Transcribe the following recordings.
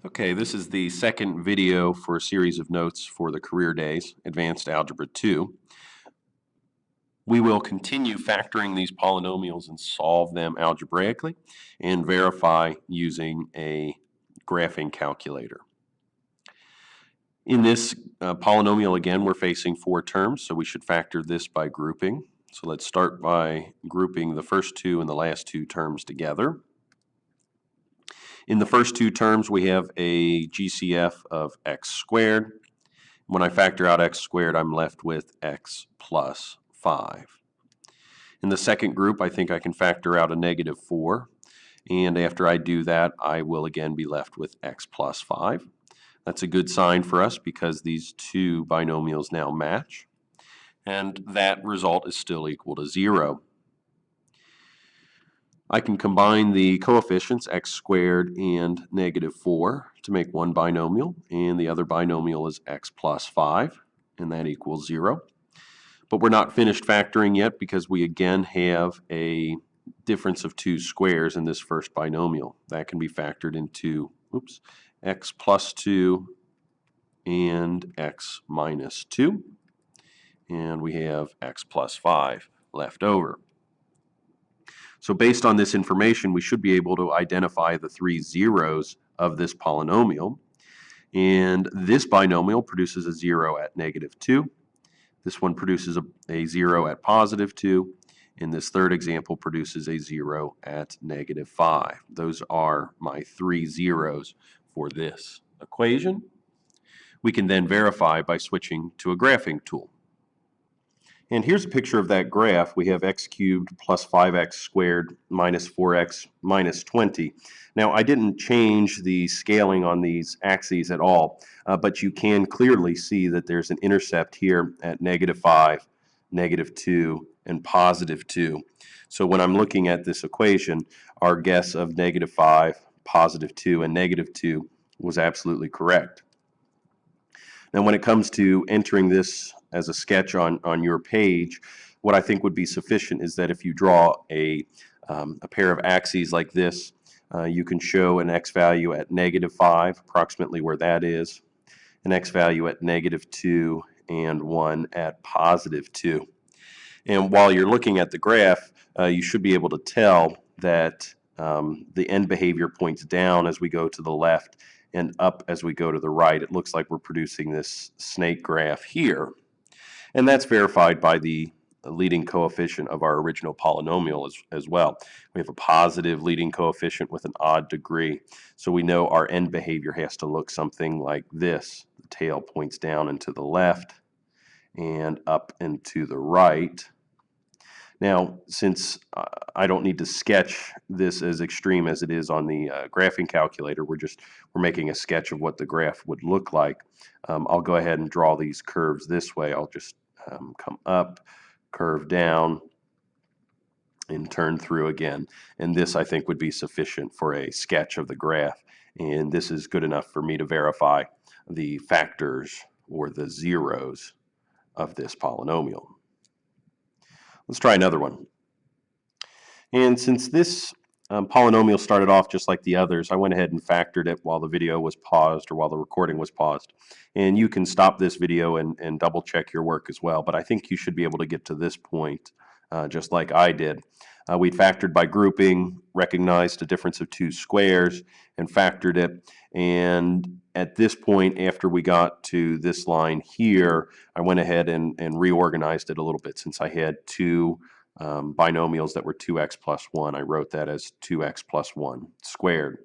Okay, this is the second video for a series of notes for the career days, Advanced Algebra 2. We will continue factoring these polynomials and solve them algebraically and verify using a graphing calculator. In this polynomial, again, we're facing four terms, so we should factor this by grouping. So let's start by grouping the first two and the last two terms together. In the first two terms, we have a GCF of x squared. When I factor out x squared, I'm left with x plus 5. In the second group, I think I can factor out a negative 4. And after I do that, I will again be left with x plus 5. That's a good sign for us because these two binomials now match. And that result is still equal to 0. I can combine the coefficients x squared and negative 4 to make one binomial, and the other binomial is x plus 5, and that equals 0. But we're not finished factoring yet because we again have a difference of two squares in this first binomial. That can be factored into x plus 2 and x minus 2, and we have x plus 5 left over. So based on this information, we should be able to identify the three zeros of this polynomial. And this binomial produces a 0 at negative 2. This one produces a 0 at positive 2. And this third example produces a 0 at negative 5. Those are my three zeros for this equation. We can then verify by switching to a graphing tool. And here's a picture of that graph. We have x cubed plus 5x squared minus 4x minus 20. Now, I didn't change the scaling on these axes at all, but you can clearly see that there's an intercept here at negative 5, negative 2, and positive 2. So when I'm looking at this equation, our guess of negative 5, positive 2, and negative 2 was absolutely correct. Now, when it comes to entering this as a sketch on your page, what I think would be sufficient is that if you draw a pair of axes like this, you can show an x value at negative 5, approximately where that is, an x value at negative 2, and one at positive 2. And while you're looking at the graph, you should be able to tell that the end behavior points down as we go to the left and up as we go to the right. It looks like we're producing this snake graph here. And that's verified by the leading coefficient of our original polynomial as well. We have a positive leading coefficient with an odd degree. So we know our end behavior has to look something like this. The tail points down and to the left and up and to the right. Now, since I don't need to sketch this as extreme as it is on the graphing calculator, we're making a sketch of what the graph would look like. I'll go ahead and draw these curves this way. I'll just come up, curve down, and turn through again. And this, I think, would be sufficient for a sketch of the graph. And this is good enough for me to verify the factors or the zeros of this polynomial. Let's try another one. And since this polynomial started off just like the others, I went ahead and factored it while the video was paused or while the recording was paused. And you can stop this video and double check your work as well, but I think you should be able to get to this point just like I did. We factored by grouping, recognized a difference of two squares, and factored it. And at this point, after we got to this line here, I went ahead and reorganized it a little bit. Since I had two binomials that were 2x plus 1, I wrote that as 2x plus 1 squared.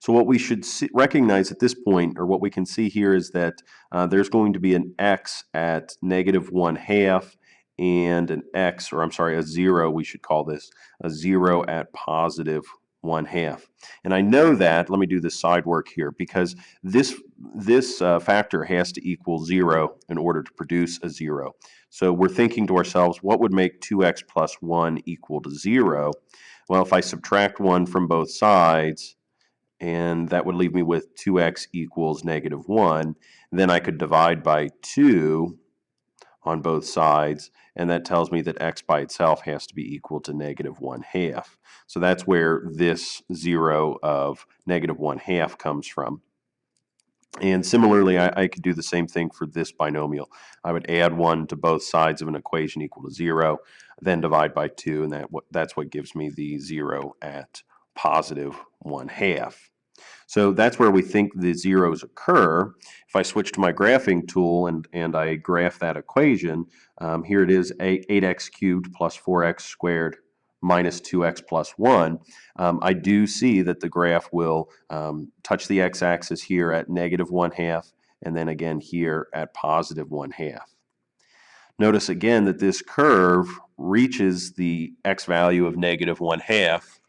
So what we should recognize at this point, or what we can see here, is that there's going to be an x at negative 1/2 and an x, or I'm sorry, a 0, we should call this, a 0 at positive 1/2. And I know that, let me do this side work here, because this factor has to equal 0 in order to produce a 0. So we're thinking to ourselves, what would make 2x plus 1 equal to 0? Well, if I subtract 1 from both sides, and that would leave me with 2x equals negative 1, then I could divide by 2 on both sides, and that tells me that x by itself has to be equal to -1/2. So that's where this 0 of -1/2 comes from. And similarly, I could do the same thing for this binomial. I would add 1 to both sides of an equation equal to 0, then divide by 2, and that's what gives me the 0 at +1/2. So that's where we think the zeros occur. If I switch to my graphing tool and I graph that equation, here it is, 8x cubed plus 4x squared minus 2x plus 1. I do see that the graph will touch the x-axis here at -1/2, and then again here at +1/2. Notice again that this curve reaches the x value of -1/2.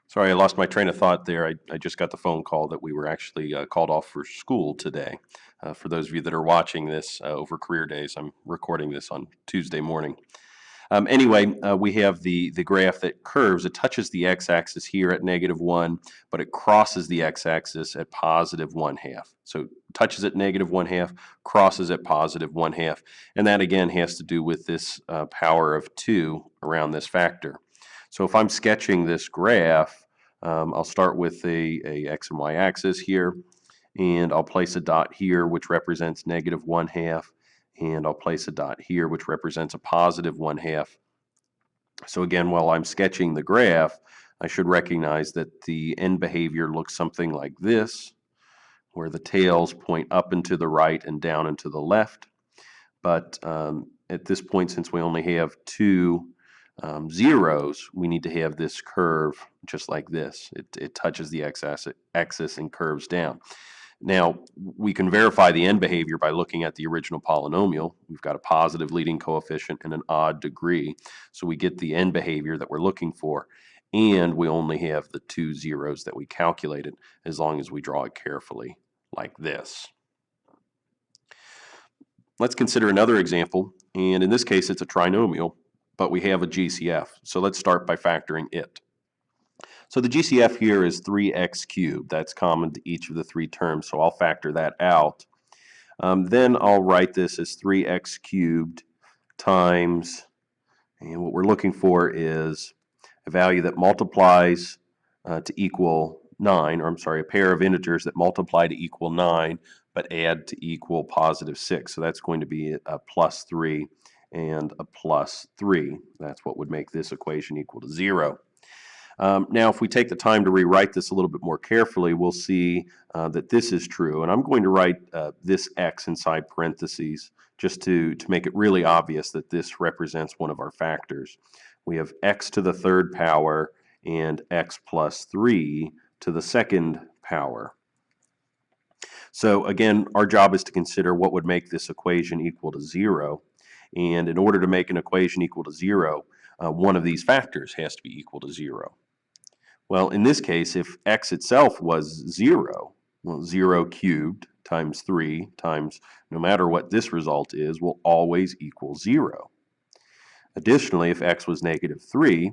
Sorry, I lost my train of thought there. I just got the phone call that we were actually called off for school today. For those of you that are watching this over career days, I'm recording this on Tuesday morning. Anyway, we have the graph that curves. It touches the x-axis here at -1, but it crosses the x-axis at +1/2. So it touches at -1/2, crosses at +1/2, and that again has to do with this power of 2 around this factor. So if I'm sketching this graph, I'll start with a x and y axis here, and I'll place a dot here which represents -1/2, and I'll place a dot here which represents a +1/2. So again, while I'm sketching the graph, I should recognize that the end behavior looks something like this, where the tails point up and to the right and down and to the left. But at this point, since we only have two zeros, we need to have this curve just like this. It touches the x-axis and curves down. Now, we can verify the end behavior by looking at the original polynomial. We've got a positive leading coefficient and an odd degree, so we get the end behavior that we're looking for, and we only have the two zeros that we calculated as long as we draw it carefully like this. Let's consider another example, and in this case it's a trinomial, but we have a GCF, so let's start by factoring it. So the GCF here is 3x cubed. That's common to each of the three terms, so I'll factor that out. Then I'll write this as 3x cubed times, and what we're looking for is a value that multiplies to equal 9, or I'm sorry, a pair of integers that multiply to equal 9, but add to equal +6. So that's going to be a +3 and a +3. That's what would make this equation equal to 0. Now, if we take the time to rewrite this a little bit more carefully, we'll see that this is true. And I'm going to write this x inside parentheses just to make it really obvious that this represents one of our factors. We have x to the third power and x plus 3 to the second power. So again, our job is to consider what would make this equation equal to 0. And in order to make an equation equal to 0, one of these factors has to be equal to 0. Well, in this case, if x itself was 0, well, 0 cubed times 3 times no matter what this result is will always equal 0. Additionally, if x was -3,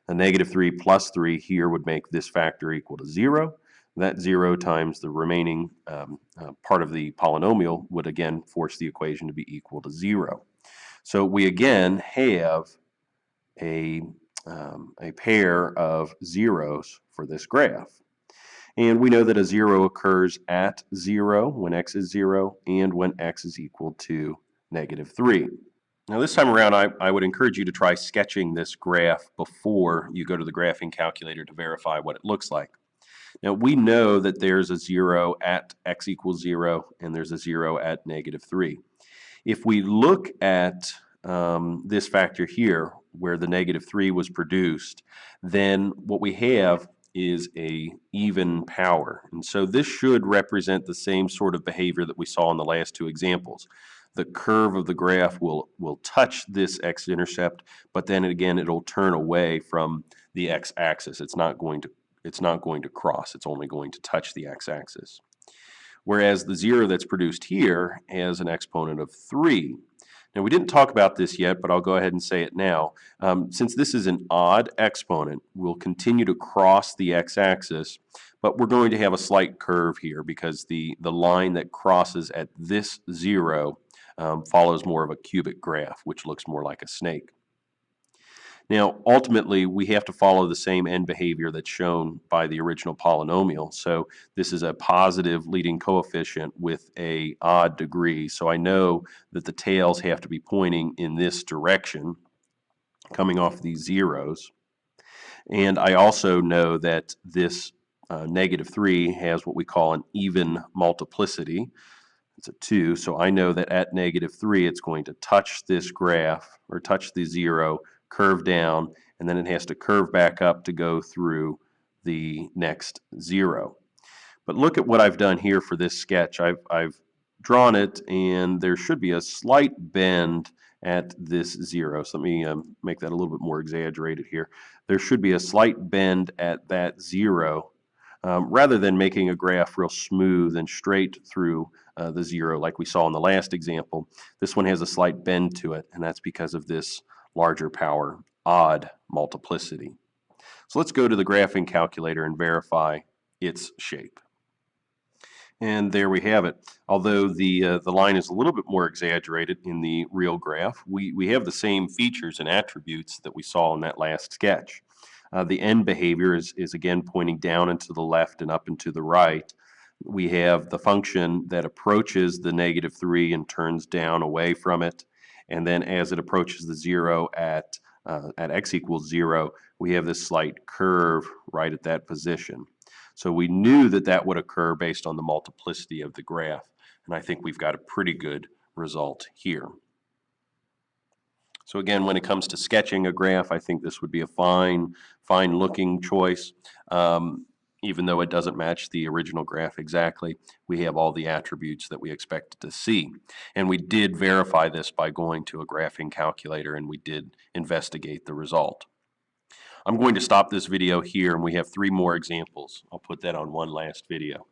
a -3 plus 3 here would make this factor equal to 0. That 0 times the remaining part of the polynomial would again force the equation to be equal to 0. So we again have a pair of zeros for this graph. And we know that a 0 occurs at 0 when x is 0 and when x is equal to -3. Now this time around, I would encourage you to try sketching this graph before you go to the graphing calculator to verify what it looks like. Now we know that there's a 0 at x equals 0 and there's a 0 at -3. If we look at this factor here where the -3 was produced, then what we have is a even power. And so this should represent the same sort of behavior that we saw in the last two examples. The curve of the graph will touch this x-intercept, but then again it'll turn away from the x-axis. It's not going to cross. It's only going to touch the x-axis. Whereas the 0 that's produced here has an exponent of 3. Now, we didn't talk about this yet, but I'll go ahead and say it now. Since this is an odd exponent, we'll continue to cross the x-axis, but we're going to have a slight curve here because the line that crosses at this 0 follows more of a cubic graph, which looks more like a snake. Now, ultimately, we have to follow the same end behavior that's shown by the original polynomial. So this is a positive leading coefficient with a odd degree. So I know that the tails have to be pointing in this direction, coming off these zeros. And I also know that this -3 has what we call an even multiplicity. It's a 2, so I know that at -3 it's going to touch this graph, or touch the 0, curve down, and then it has to curve back up to go through the next 0. But look at what I've done here for this sketch. I've drawn it, and there should be a slight bend at this 0. So let me make that a little bit more exaggerated here. There should be a slight bend at that 0. Rather than making a graph real smooth and straight through the 0 like we saw in the last example, this one has a slight bend to it, and that's because of this larger power odd multiplicity. So let's go to the graphing calculator and verify its shape. And there we have it. Although the line is a little bit more exaggerated in the real graph, we have the same features and attributes that we saw in that last sketch. The end behavior is again pointing down and to the left and up and to the right. We have the function that approaches the -3 and turns down away from it. And then as it approaches the 0 at x equals 0, we have this slight curve right at that position. So we knew that that would occur based on the multiplicity of the graph. And I think we've got a pretty good result here. So again, when it comes to sketching a graph, I think this would be a fine looking choice. Even though it doesn't match the original graph exactly, we have all the attributes that we expected to see. And we did verify this by going to a graphing calculator, and we did investigate the result. I'm going to stop this video here, and we have 3 more examples. I'll put that on one last video.